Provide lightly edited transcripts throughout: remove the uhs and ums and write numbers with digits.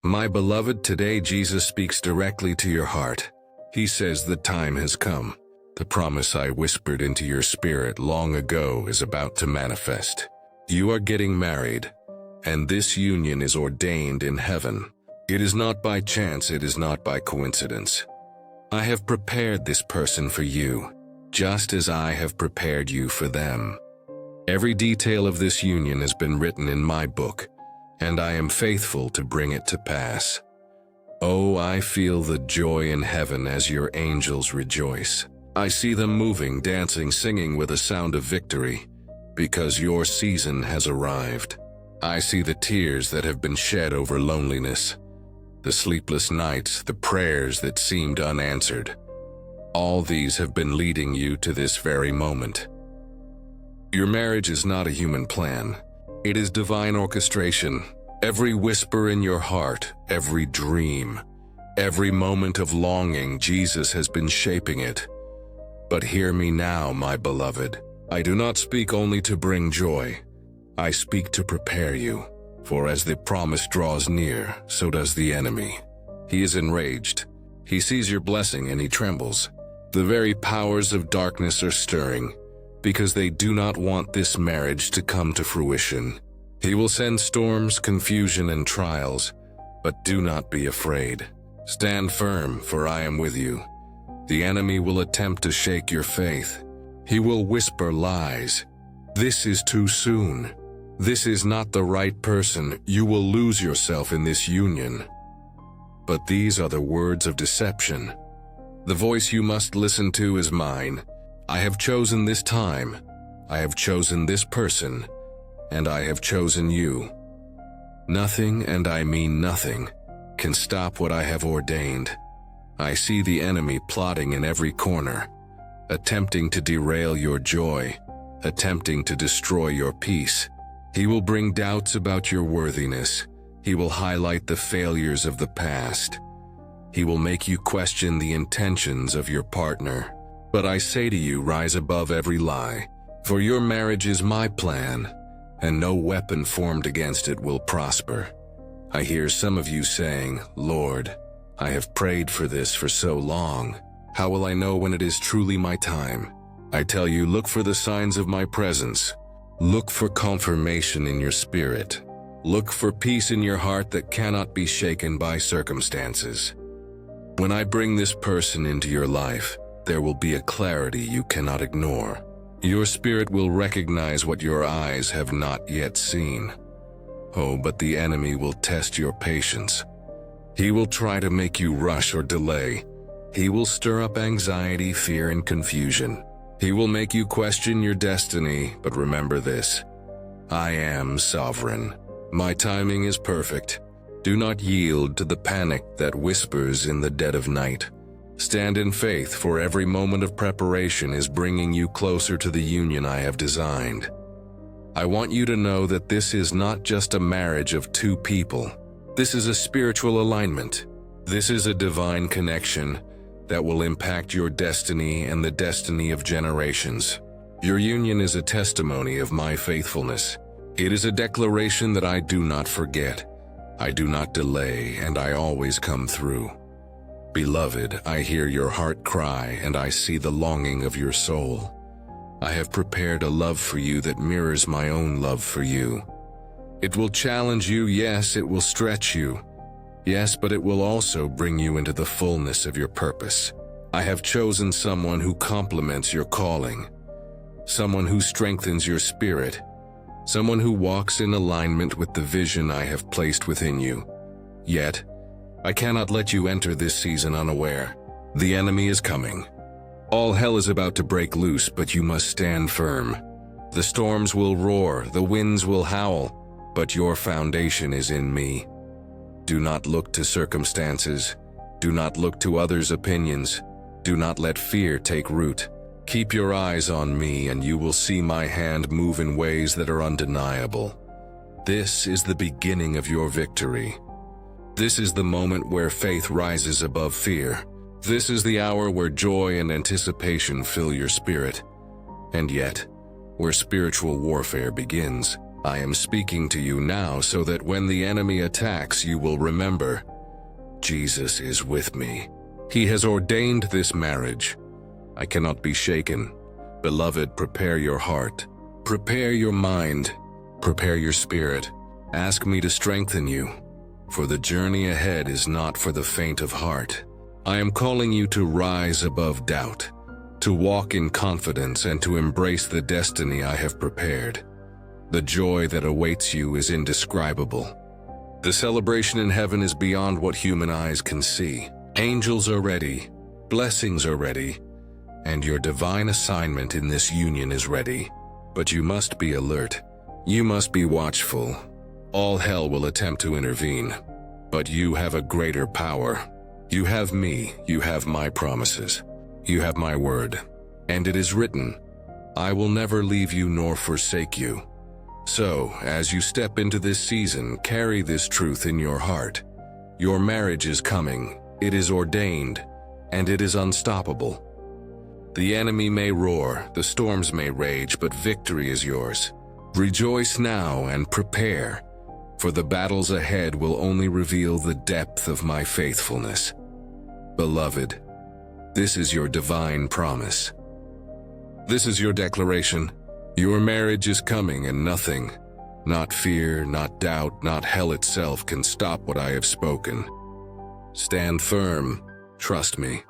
My beloved, today Jesus speaks directly to your heart. He says the time has come. The promise I whispered into your spirit long ago is about to manifest. You are getting married, and this union is ordained in heaven. It is not by chance, it is not by coincidence. I have prepared this person for you, just as I have prepared you for them. Every detail of this union has been written in my book, and I am faithful to bring it to pass. Oh, I feel the joy in heaven as your angels rejoice. I see them moving, dancing, singing with a sound of victory, because your season has arrived. I see the tears that have been shed over loneliness, the sleepless nights, the prayers that seemed unanswered. All these have been leading you to this very moment. Your marriage is not a human plan. It is divine orchestration. Every whisper in your heart, every dream, every moment of longing, Jesus has been shaping it. But hear me now, my beloved. I do not speak only to bring joy. I speak to prepare you. For as the promise draws near, so does the enemy. He is enraged. He sees your blessing and he trembles. The very powers of darkness are stirring, because they do not want this marriage to come to fruition. He will send storms, confusion, and trials, but do not be afraid. Stand firm, for I am with you. The enemy will attempt to shake your faith. He will whisper lies. This is too soon. This is not the right person. You will lose yourself in this union. But these are the words of deception. The voice you must listen to is mine. I have chosen this time. I have chosen this person. And I have chosen you. Nothing, and I mean nothing, can stop what I have ordained. I see the enemy plotting in every corner, attempting to derail your joy, attempting to destroy your peace. He will bring doubts about your worthiness. He will highlight the failures of the past. He will make you question the intentions of your partner. But I say to you, rise above every lie, for your marriage is my plan, and no weapon formed against it will prosper. I hear some of you saying, Lord, I have prayed for this for so long. How will I know when it is truly my time? I tell you, look for the signs of my presence. Look for confirmation in your spirit. Look for peace in your heart that cannot be shaken by circumstances. When I bring this person into your life, there will be a clarity you cannot ignore. Your spirit will recognize what your eyes have not yet seen. Oh, but the enemy will test your patience. He will try to make you rush or delay. He will stir up anxiety, fear, and confusion. He will make you question your destiny, but remember this: I am sovereign. My timing is perfect. Do not yield to the panic that whispers in the dead of night. Stand in faith, for every moment of preparation is bringing you closer to the union I have designed. I want you to know that this is not just a marriage of two people. This is a spiritual alignment. This is a divine connection that will impact your destiny and the destiny of generations. Your union is a testimony of my faithfulness. It is a declaration that I do not forget, I do not delay, and I always come through. Beloved, I hear your heart cry, and I see the longing of your soul. I have prepared a love for you that mirrors my own love for you. It will challenge you, yes, it will stretch you. Yes, but it will also bring you into the fullness of your purpose. I have chosen someone who complements your calling, someone who strengthens your spirit, someone who walks in alignment with the vision I have placed within you. Yet, I cannot let you enter this season unaware. The enemy is coming. All hell is about to break loose, but you must stand firm. The storms will roar, the winds will howl, but your foundation is in me. Do not look to circumstances. Do not look to others' opinions. Do not let fear take root. Keep your eyes on me, and you will see my hand move in ways that are undeniable. This is the beginning of your victory. This is the moment where faith rises above fear. This is the hour where joy and anticipation fill your spirit. And yet, where spiritual warfare begins. I am speaking to you now so that when the enemy attacks, you will remember, Jesus is with me. He has ordained this marriage. I cannot be shaken. Beloved, prepare your heart. Prepare your mind. Prepare your spirit. Ask me to strengthen you, for the journey ahead is not for the faint of heart. I am calling you to rise above doubt, to walk in confidence and to embrace the destiny I have prepared. The joy that awaits you is indescribable. The celebration in heaven is beyond what human eyes can see. Angels are ready, blessings are ready, and your divine assignment in this union is ready. But you must be alert. You must be watchful. All hell will attempt to intervene, but you have a greater power. You have me, you have my promises, you have my word, and it is written, I will never leave you nor forsake you. So, as you step into this season, carry this truth in your heart. Your marriage is coming, it is ordained, and it is unstoppable. The enemy may roar, the storms may rage, but victory is yours. Rejoice now and prepare, for the battles ahead will only reveal the depth of my faithfulness. Beloved, this is your divine promise. This is your declaration. Your marriage is coming, and nothing, not fear, not doubt, not hell itself, can stop what I have spoken. Stand firm, trust me,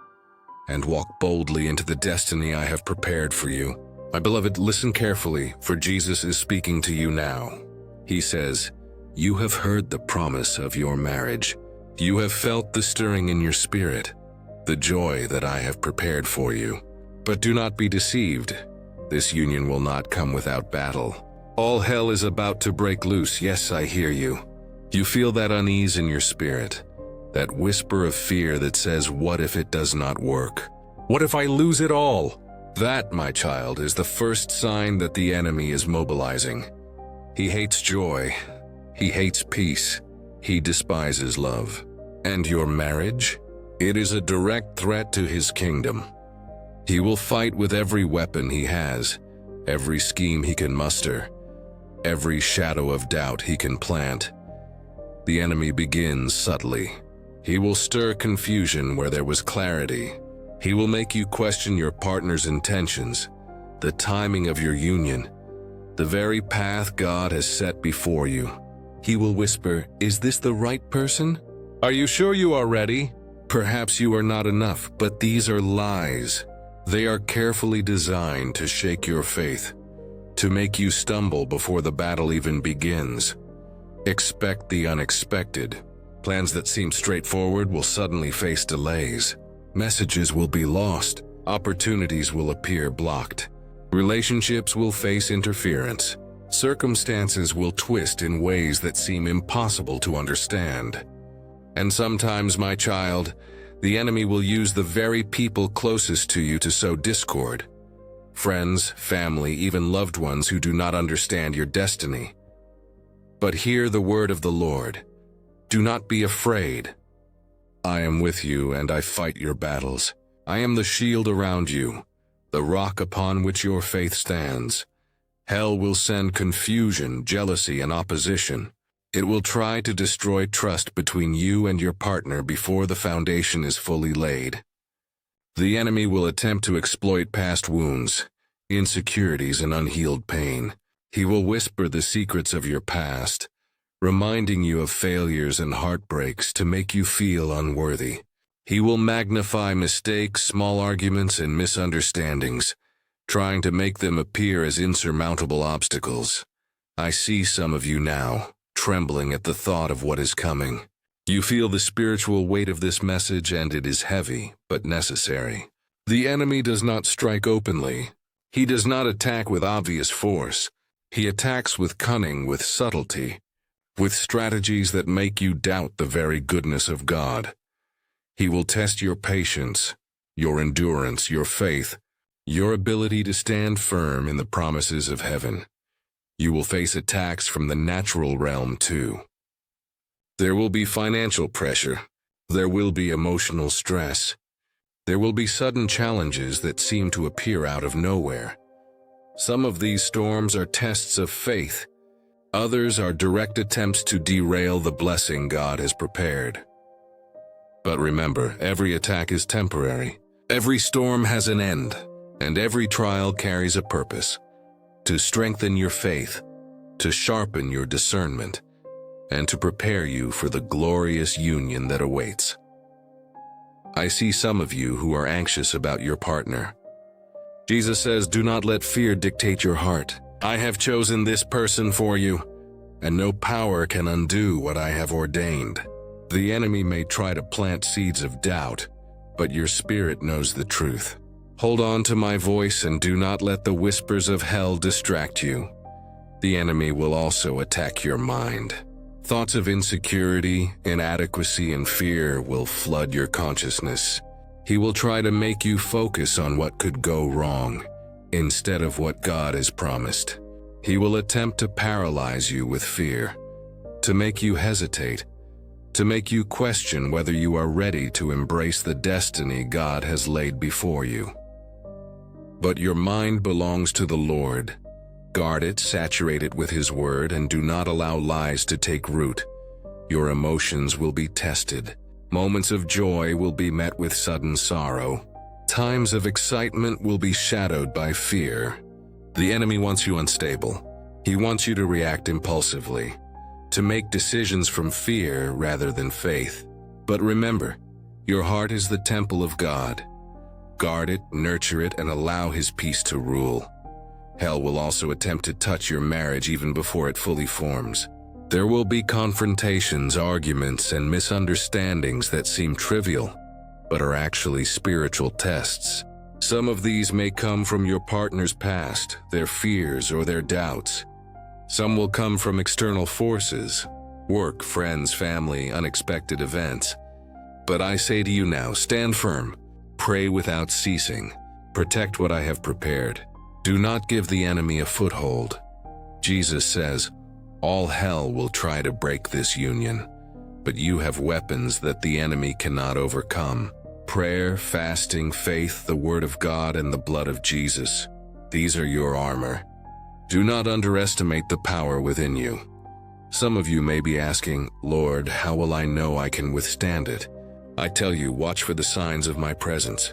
and walk boldly into the destiny I have prepared for you. My beloved, listen carefully, for Jesus is speaking to you now. He says, you have heard the promise of your marriage. You have felt the stirring in your spirit, the joy that I have prepared for you. But do not be deceived. This union will not come without battle. All hell is about to break loose. Yes, I hear you. You feel that unease in your spirit, that whisper of fear that says, what if it does not work? What if I lose it all? That, my child, is the first sign that the enemy is mobilizing. He hates joy. He hates peace. He despises love. And your marriage? It is a direct threat to his kingdom. He will fight with every weapon he has, every scheme he can muster, every shadow of doubt he can plant. The enemy begins subtly. He will stir confusion where there was clarity. He will make you question your partner's intentions, the timing of your union, the very path God has set before you. He will whisper, is this the right person? Are you sure you are ready? Perhaps you are not enough, but these are lies. They are carefully designed to shake your faith, to make you stumble before the battle even begins. Expect the unexpected. Plans that seem straightforward will suddenly face delays. Messages will be lost. Opportunities will appear blocked. Relationships will face interference. Circumstances will twist in ways that seem impossible to understand. And sometimes, my child, the enemy will use the very people closest to you to sow discord. Friends, family, even loved ones who do not understand your destiny. But hear the word of the Lord. Do not be afraid. I am with you and I fight your battles. I am the shield around you, the rock upon which your faith stands. Hell will send confusion, jealousy, and opposition. It will try to destroy trust between you and your partner before the foundation is fully laid. The enemy will attempt to exploit past wounds, insecurities, and unhealed pain. He will whisper the secrets of your past, reminding you of failures and heartbreaks to make you feel unworthy. He will magnify mistakes, small arguments, and misunderstandings, trying to make them appear as insurmountable obstacles. I see some of you now, trembling at the thought of what is coming. You feel the spiritual weight of this message, and it is heavy, but necessary. The enemy does not strike openly. He does not attack with obvious force. He attacks with cunning, with subtlety, with strategies that make you doubt the very goodness of God. He will test your patience, your endurance, your faith, your ability to stand firm in the promises of heaven. You will face attacks from the natural realm too. There will be financial pressure. There will be emotional stress. There will be sudden challenges that seem to appear out of nowhere. Some of these storms are tests of faith, Others are direct attempts to derail the blessing God has prepared. But remember, every attack is temporary. Every storm has an end, and every trial carries a purpose: to strengthen your faith, to sharpen your discernment, and to prepare you for the glorious union that awaits. I see some of you who are anxious about your partner. Jesus says, "Do not let fear dictate your heart. I have chosen this person for you, and no power can undo what I have ordained." The enemy may try to plant seeds of doubt, but your spirit knows the truth. Hold on to my voice and do not let the whispers of hell distract you. The enemy will also attack your mind. Thoughts of insecurity, inadequacy, and fear will flood your consciousness. He will try to make you focus on what could go wrong, instead of what God has promised. He will attempt to paralyze you with fear, to make you hesitate, to make you question whether you are ready to embrace the destiny God has laid before you. But your mind belongs to the Lord. Guard it, saturate it with His word, and do not allow lies to take root. Your emotions will be tested. Moments of joy will be met with sudden sorrow. Times of excitement will be shadowed by fear. The enemy wants you unstable. He wants you to react impulsively, to make decisions from fear rather than faith. But remember, your heart is the temple of God. Guard it, nurture it, and allow His peace to rule. Hell will also attempt to touch your marriage even before it fully forms. There will be confrontations, arguments, and misunderstandings that seem trivial, but are actually spiritual tests. Some of these may come from your partner's past, their fears, or their doubts. Some will come from external forces: work, friends, family, unexpected events. But I say to you now, stand firm, pray without ceasing, protect what I have prepared. Do not give the enemy a foothold. Jesus says, all hell will try to break this union, but you have weapons that the enemy cannot overcome. Prayer, fasting, faith, the Word of God, and the blood of Jesus. These are your armor. Do not underestimate the power within you. Some of you may be asking, Lord, how will I know I can withstand it? I tell you, watch for the signs of my presence.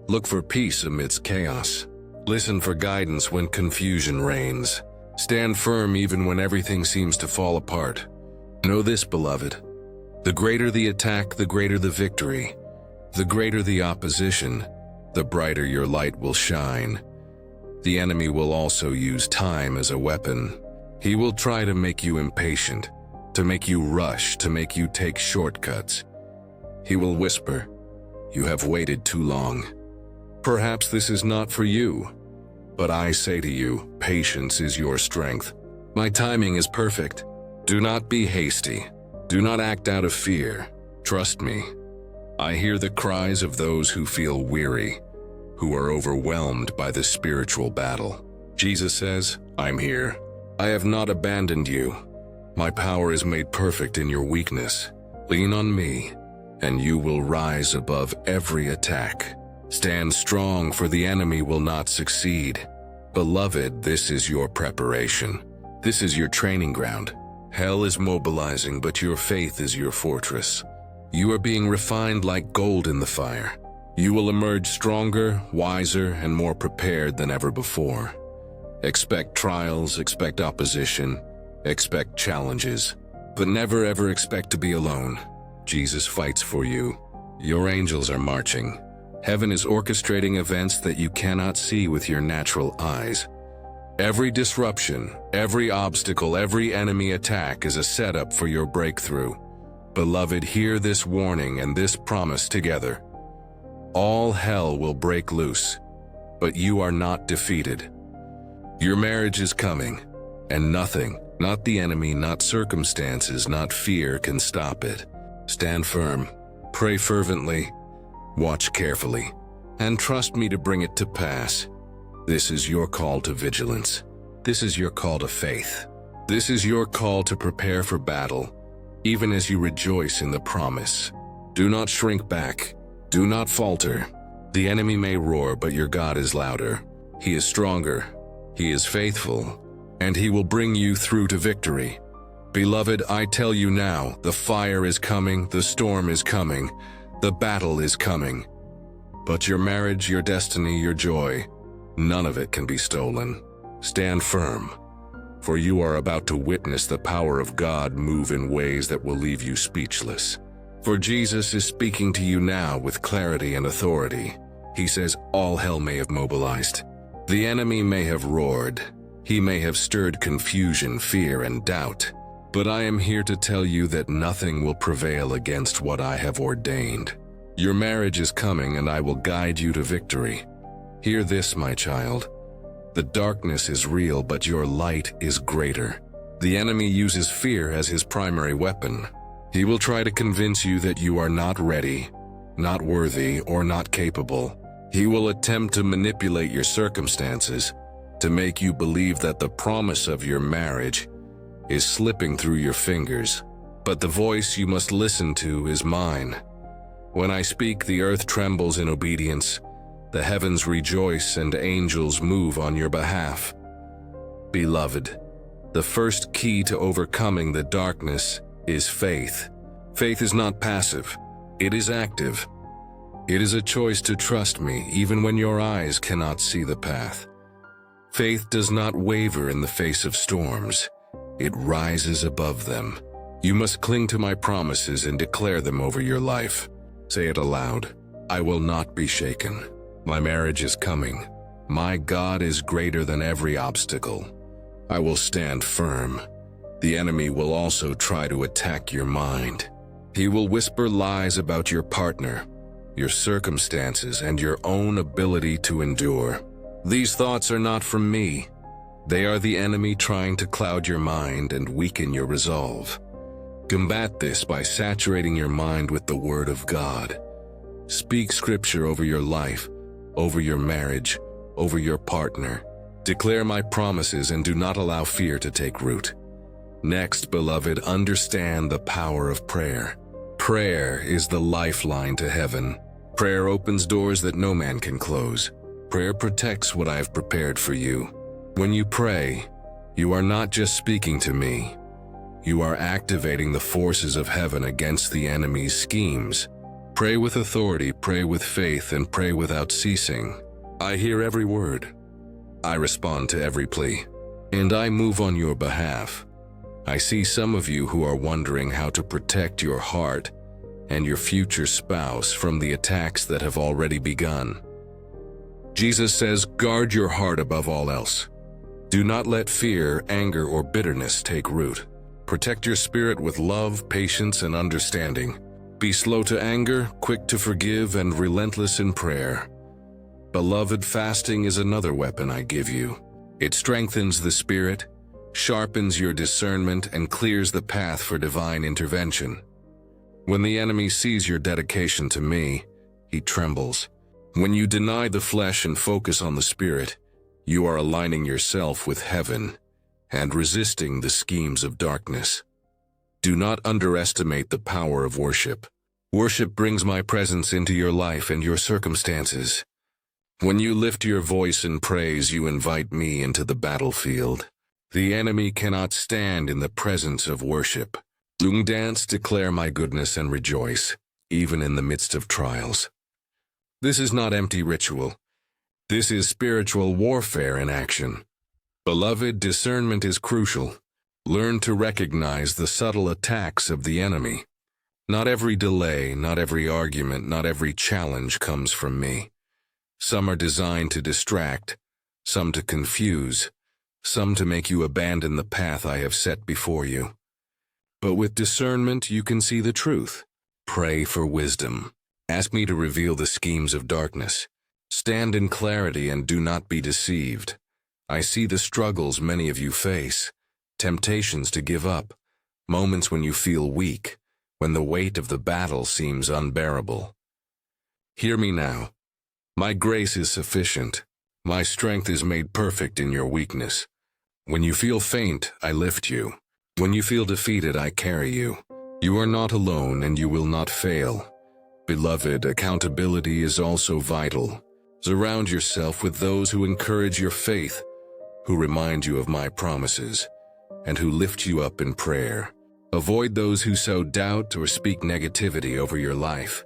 Look for peace amidst chaos. Listen for guidance when confusion reigns. Stand firm even when everything seems to fall apart. Know this, beloved. The greater the attack, the greater the victory. The greater the opposition, the brighter your light will shine. The enemy will also use time as a weapon. He will try to make you impatient, to make you rush, to make you take shortcuts. He will whisper, "You have waited too long. Perhaps this is not for you." But I say to you, patience is your strength. My timing is perfect. Do not be hasty. Do not act out of fear. Trust me. I hear the cries of those who feel weary, who are overwhelmed by the spiritual battle. Jesus says, I'm here. I have not abandoned you. My power is made perfect in your weakness. Lean on me, and you will rise above every attack. Stand strong, for the enemy will not succeed. Beloved, this is your preparation. This is your training ground. Hell is mobilizing, but your faith is your fortress. You are being refined like gold in the fire. You will emerge stronger, wiser, and more prepared than ever before. Expect trials, expect opposition, expect challenges, but never ever expect to be alone. Jesus fights for you. Your angels are marching. Heaven is orchestrating events that you cannot see with your natural eyes. Every disruption, every obstacle, every enemy attack is a setup for your breakthrough. Beloved, hear this warning and this promise together. All hell will break loose, but you are not defeated. Your marriage is coming, and nothing, not the enemy, not circumstances, not fear can stop it. Stand firm, pray fervently, watch carefully, and trust me to bring it to pass. This is your call to vigilance. This is your call to faith. This is your call to prepare for battle, even as you rejoice in the promise. Do not shrink back. Do not falter. The enemy may roar, but your God is louder. He is stronger. He is faithful, and he will bring you through to victory. Beloved, I tell you now, the fire is coming, the storm is coming, the battle is coming. But your marriage, your destiny, your joy, none of it can be stolen. Stand firm, for you are about to witness the power of God move in ways that will leave you speechless. For Jesus is speaking to you now with clarity and authority. He says all hell may have mobilized. The enemy may have roared. He may have stirred confusion, fear, and doubt. But I am here to tell you that nothing will prevail against what I have ordained. Your marriage is coming, and I will guide you to victory. Hear this, my child. The darkness is real, but your light is greater. The enemy uses fear as his primary weapon. He will try to convince you that you are not ready, not worthy, or not capable. He will attempt to manipulate your circumstances, to make you believe that the promise of your marriage is slipping through your fingers. But the voice you must listen to is mine. When I speak, the earth trembles in obedience, the heavens rejoice, and angels move on your behalf. Beloved, the first key to overcoming the darkness is faith. Faith is not passive, it is active. It is a choice to trust me even when your eyes cannot see the path. Faith does not waver in the face of storms. It rises above them. You must cling to my promises and declare them over your life. Say it aloud. I will not be shaken. My marriage is coming. My God is greater than every obstacle. I will stand firm. The enemy will also try to attack your mind. He will whisper lies about your partner, your circumstances, and your own ability to endure. These thoughts are not from me. They are the enemy trying to cloud your mind and weaken your resolve. Combat this by saturating your mind with the Word of God. Speak scripture over your life, over your marriage, over your partner. Declare my promises and do not allow fear to take root. Next, beloved, understand the power of prayer. Prayer is the lifeline to heaven. Prayer opens doors that no man can close. Prayer protects what I have prepared for you. When you pray, you are not just speaking to me. You are activating the forces of heaven against the enemy's schemes. Pray with authority, pray with faith, and pray without ceasing. I hear every word. I respond to every plea. And I move on your behalf. I see some of you who are wondering how to protect your heart and your future spouse from the attacks that have already begun. Jesus says, guard your heart above all else. Do not let fear, anger, or bitterness take root. Protect your spirit with love, patience, and understanding. Be slow to anger, quick to forgive, and relentless in prayer. Beloved, fasting is another weapon I give you. It strengthens the spirit, sharpens your discernment, and clears the path for divine intervention. When the enemy sees your dedication to me, he trembles. When you deny the flesh and focus on the spirit, you are aligning yourself with heaven and resisting the schemes of darkness. Do not underestimate the power of worship. Worship brings my presence into your life and your circumstances. When you lift your voice in praise, you invite me into the battlefield. The enemy cannot stand in the presence of worship. Dance, declare my goodness and rejoice, even in the midst of trials. This is not empty ritual. This is spiritual warfare in action. Beloved, discernment is crucial. Learn to recognize the subtle attacks of the enemy. Not every delay, not every argument, not every challenge comes from me. Some are designed to distract, some to confuse, some to make you abandon the path I have set before you. But with discernment, you can see the truth. Pray for wisdom. Ask me to reveal the schemes of darkness. Stand in clarity and do not be deceived. I see the struggles many of you face, temptations to give up, moments when you feel weak, when the weight of the battle seems unbearable. Hear me now. My grace is sufficient. My strength is made perfect in your weakness. When you feel faint, I lift you. When you feel defeated, I carry you. You are not alone and you will not fail. Beloved, accountability is also vital. Surround yourself with those who encourage your faith, who remind you of my promises, and who lift you up in prayer. Avoid those who sow doubt or speak negativity over your life.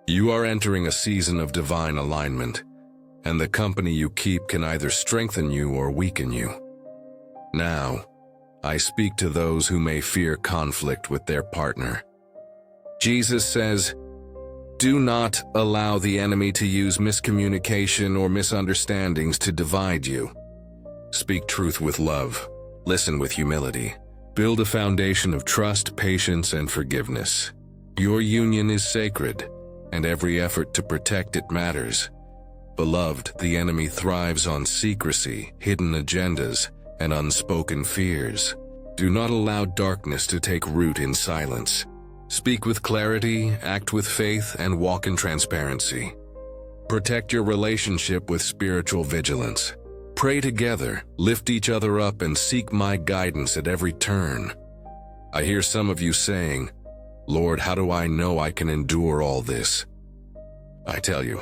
You are entering a season of divine alignment, and the company you keep can either strengthen you or weaken you. Now, I speak to those who may fear conflict with their partner. Jesus says, "Do not allow the enemy to use miscommunication or misunderstandings to divide you. Speak truth with love. Listen with humility. Build a foundation of trust, patience, and forgiveness. Your union is sacred, and every effort to protect it matters. Beloved, the enemy thrives on secrecy, hidden agendas, and unspoken fears. Do not allow darkness to take root in silence. Speak with clarity, act with faith, and walk in transparency. Protect your relationship with spiritual vigilance. Pray together, lift each other up, and seek my guidance at every turn." I hear some of you saying, "Lord, how do I know I can endure all this?" I tell you,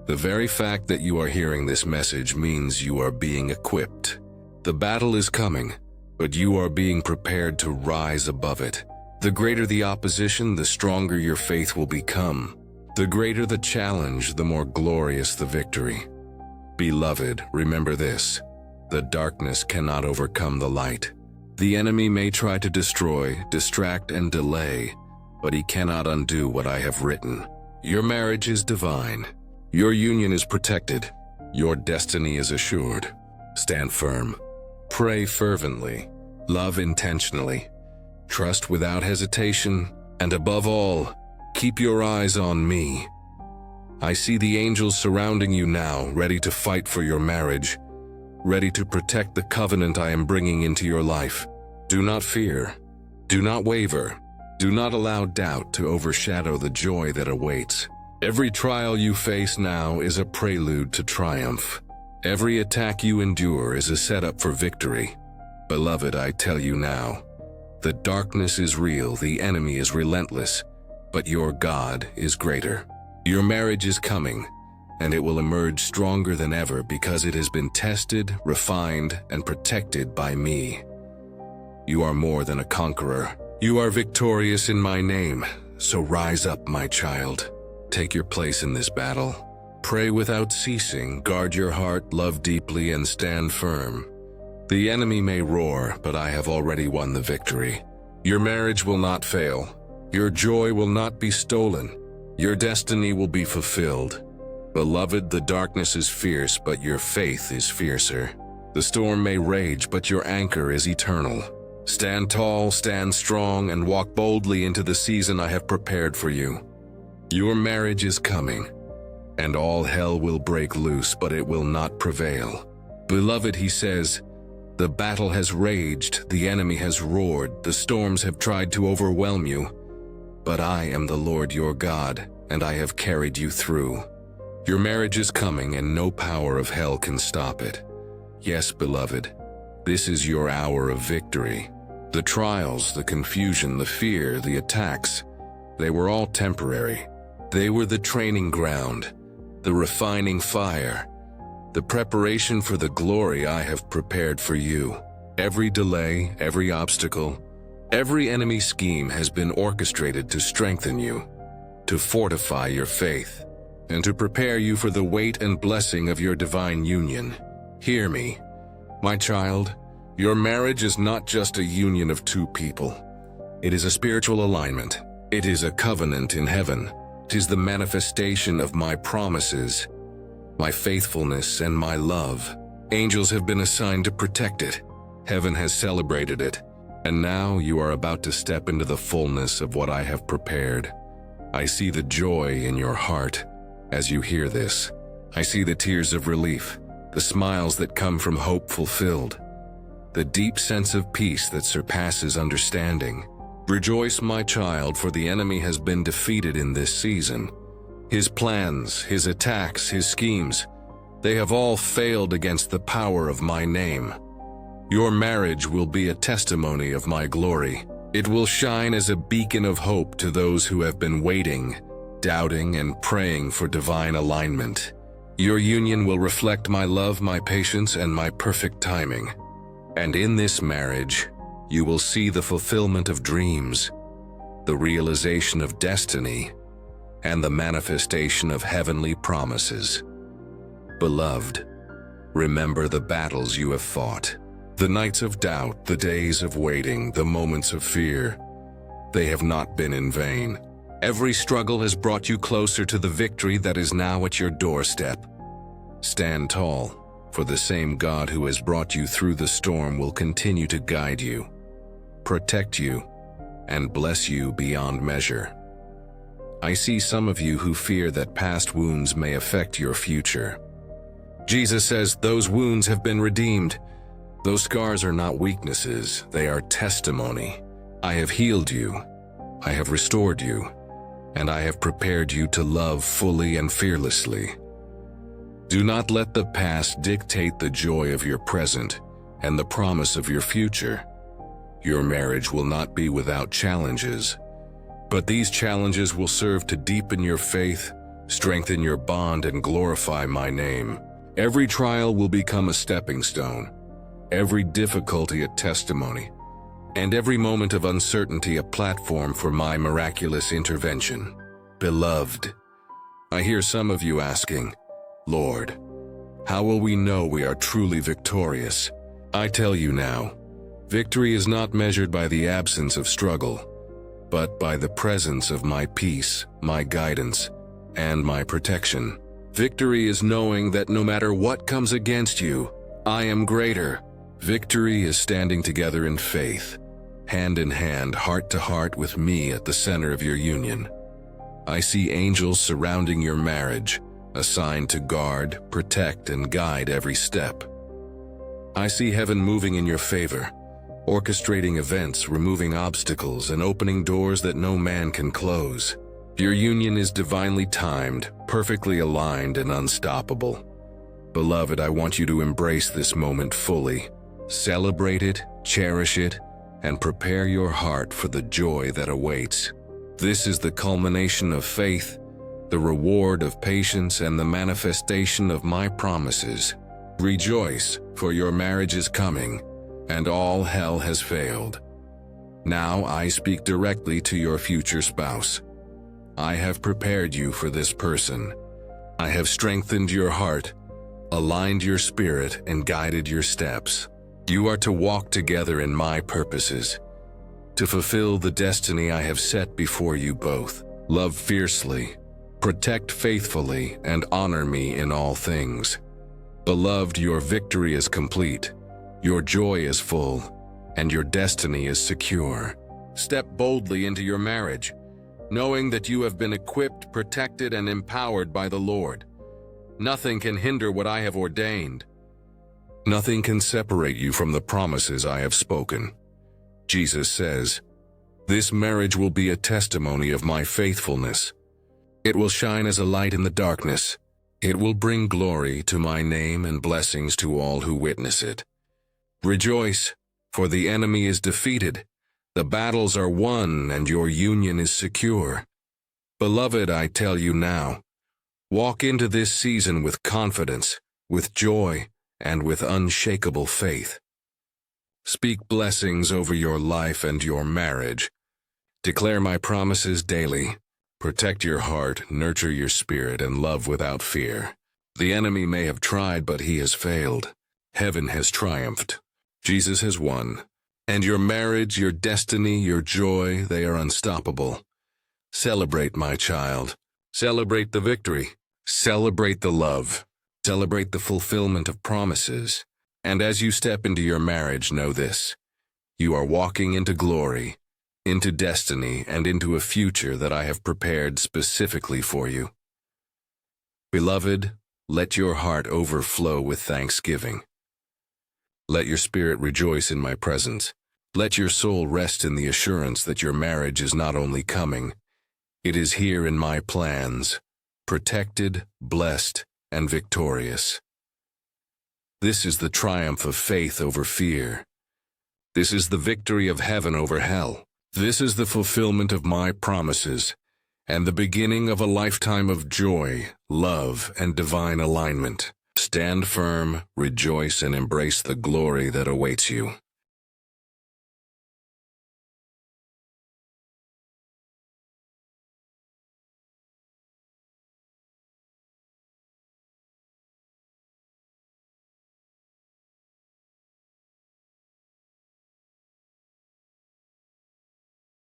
the very fact that you are hearing this message means you are being equipped. The battle is coming, but you are being prepared to rise above it. The greater the opposition, the stronger your faith will become. The greater the challenge, the more glorious the victory. Beloved, remember this: the darkness cannot overcome the light. The enemy may try to destroy, distract, and delay, but he cannot undo what I have written. Your marriage is divine. Your union is protected. Your destiny is assured. Stand firm. Pray fervently. Love intentionally. Trust without hesitation. And above all, keep your eyes on me. I see the angels surrounding you now, ready to fight for your marriage, ready to protect the covenant I am bringing into your life. Do not fear. Do not waver. Do not allow doubt to overshadow the joy that awaits. Every trial you face now is a prelude to triumph. Every attack you endure is a setup for victory. Beloved, I tell you now, the darkness is real, the enemy is relentless, but your God is greater. Your marriage is coming, and it will emerge stronger than ever because it has been tested, refined, and protected by me. You are more than a conqueror. You are victorious in my name, so rise up, my child. Take your place in this battle. Pray without ceasing, guard your heart, love deeply, and stand firm. The enemy may roar, but I have already won the victory. Your marriage will not fail. Your joy will not be stolen. Your destiny will be fulfilled. Beloved, the darkness is fierce, but your faith is fiercer. The storm may rage, but your anchor is eternal. Stand tall, stand strong, and walk boldly into the season I have prepared for you. Your marriage is coming, and all hell will break loose, but it will not prevail. Beloved, he says, the battle has raged, the enemy has roared, the storms have tried to overwhelm you, but I am the Lord your God, and I have carried you through. Your marriage is coming, and no power of hell can stop it. Yes, beloved, this is your hour of victory. The trials, the confusion, the fear, the attacks, they were all temporary. They were the training ground, the refining fire, the preparation for the glory I have prepared for you. Every delay, every obstacle, every enemy scheme has been orchestrated to strengthen you, to fortify your faith, and to prepare you for the weight and blessing of your divine union. Hear me, my child. Your marriage is not just a union of two people. It is a spiritual alignment. It is a covenant in heaven. It is the manifestation of my promises, my faithfulness, and my love. Angels have been assigned to protect it. Heaven has celebrated it. And now you are about to step into the fullness of what I have prepared. I see the joy in your heart as you hear this. I see the tears of relief, the smiles that come from hope fulfilled, the deep sense of peace that surpasses understanding. Rejoice, my child, for the enemy has been defeated in this season. His plans, his attacks, his schemes, they have all failed against the power of my name. Your marriage will be a testimony of my glory. It will shine as a beacon of hope to those who have been waiting, doubting, and praying for divine alignment. Your union will reflect my love, my patience, and my perfect timing. And in this marriage, you will see the fulfillment of dreams, the realization of destiny, and the manifestation of heavenly promises. Beloved, remember the battles you have fought, the nights of doubt, the days of waiting, the moments of fear. They have not been in vain. Every struggle has brought you closer to the victory that is now at your doorstep. Stand tall, for the same God who has brought you through the storm will continue to guide you, protect you, and bless you beyond measure. I see some of you who fear that past wounds may affect your future. Jesus says those wounds have been redeemed. Those scars are not weaknesses, they are testimony. I have healed you, I have restored you, and I have prepared you to love fully and fearlessly. Do not let the past dictate the joy of your present and the promise of your future. Your marriage will not be without challenges, but these challenges will serve to deepen your faith, strengthen your bond, and glorify my name. Every trial will become a stepping stone, every difficulty a testimony, and every moment of uncertainty a platform for my miraculous intervention. Beloved, I hear some of you asking, Lord, how will we know we are truly victorious? I tell you now, victory is not measured by the absence of struggle, but by the presence of my peace, my guidance, and my protection. Victory is knowing that no matter what comes against you, I am greater. Victory is standing together in faith, hand in hand, heart to heart with me at the center of your union. I see angels surrounding your marriage, assigned to guard, protect, and guide every step. I see heaven moving in your favor, orchestrating events, removing obstacles, and opening doors that no man can close. Your union is divinely timed, perfectly aligned, and unstoppable. Beloved, I want you to embrace this moment fully. Celebrate it, cherish it, and prepare your heart for the joy that awaits. This is the culmination of faith, the reward of patience, and the manifestation of my promises. Rejoice, for your marriage is coming, and all hell has failed. Now I speak directly to your future spouse. I have prepared you for this person. I have strengthened your heart, aligned your spirit, and guided your steps. You are to walk together in my purposes, to fulfill the destiny I have set before you both. Love fiercely, protect faithfully, and honor me in all things. Beloved, your victory is complete, your joy is full, and your destiny is secure. Step boldly into your marriage, knowing that you have been equipped, protected, and empowered by the Lord. Nothing can hinder what I have ordained. Nothing can separate you from the promises I have spoken. Jesus says, "This marriage will be a testimony of my faithfulness. It will shine as a light in the darkness. It will bring glory to my name and blessings to all who witness it. Rejoice, for the enemy is defeated. The battles are won, and your union is secure. Beloved, I tell you now, walk into this season with confidence, with joy, and with unshakable faith. Speak blessings over your life and your marriage. Declare my promises daily. Protect your heart, nurture your spirit, and love without fear. The enemy may have tried, but he has failed. Heaven has triumphed. Jesus has won. And your marriage, your destiny, your joy, they are unstoppable. Celebrate, my child. Celebrate the victory. Celebrate the love. Celebrate the fulfillment of promises. And as you step into your marriage, know this: you are walking into glory, into destiny, and into a future that I have prepared specifically for you. Beloved, let your heart overflow with thanksgiving. Let your spirit rejoice in my presence. Let your soul rest in the assurance that your marriage is not only coming, it is here in my plans, protected, blessed, and victorious. This is the triumph of faith over fear. This is the victory of heaven over hell. This is the fulfillment of my promises, and the beginning of a lifetime of joy, love, and divine alignment. Stand firm, rejoice, and embrace the glory that awaits you.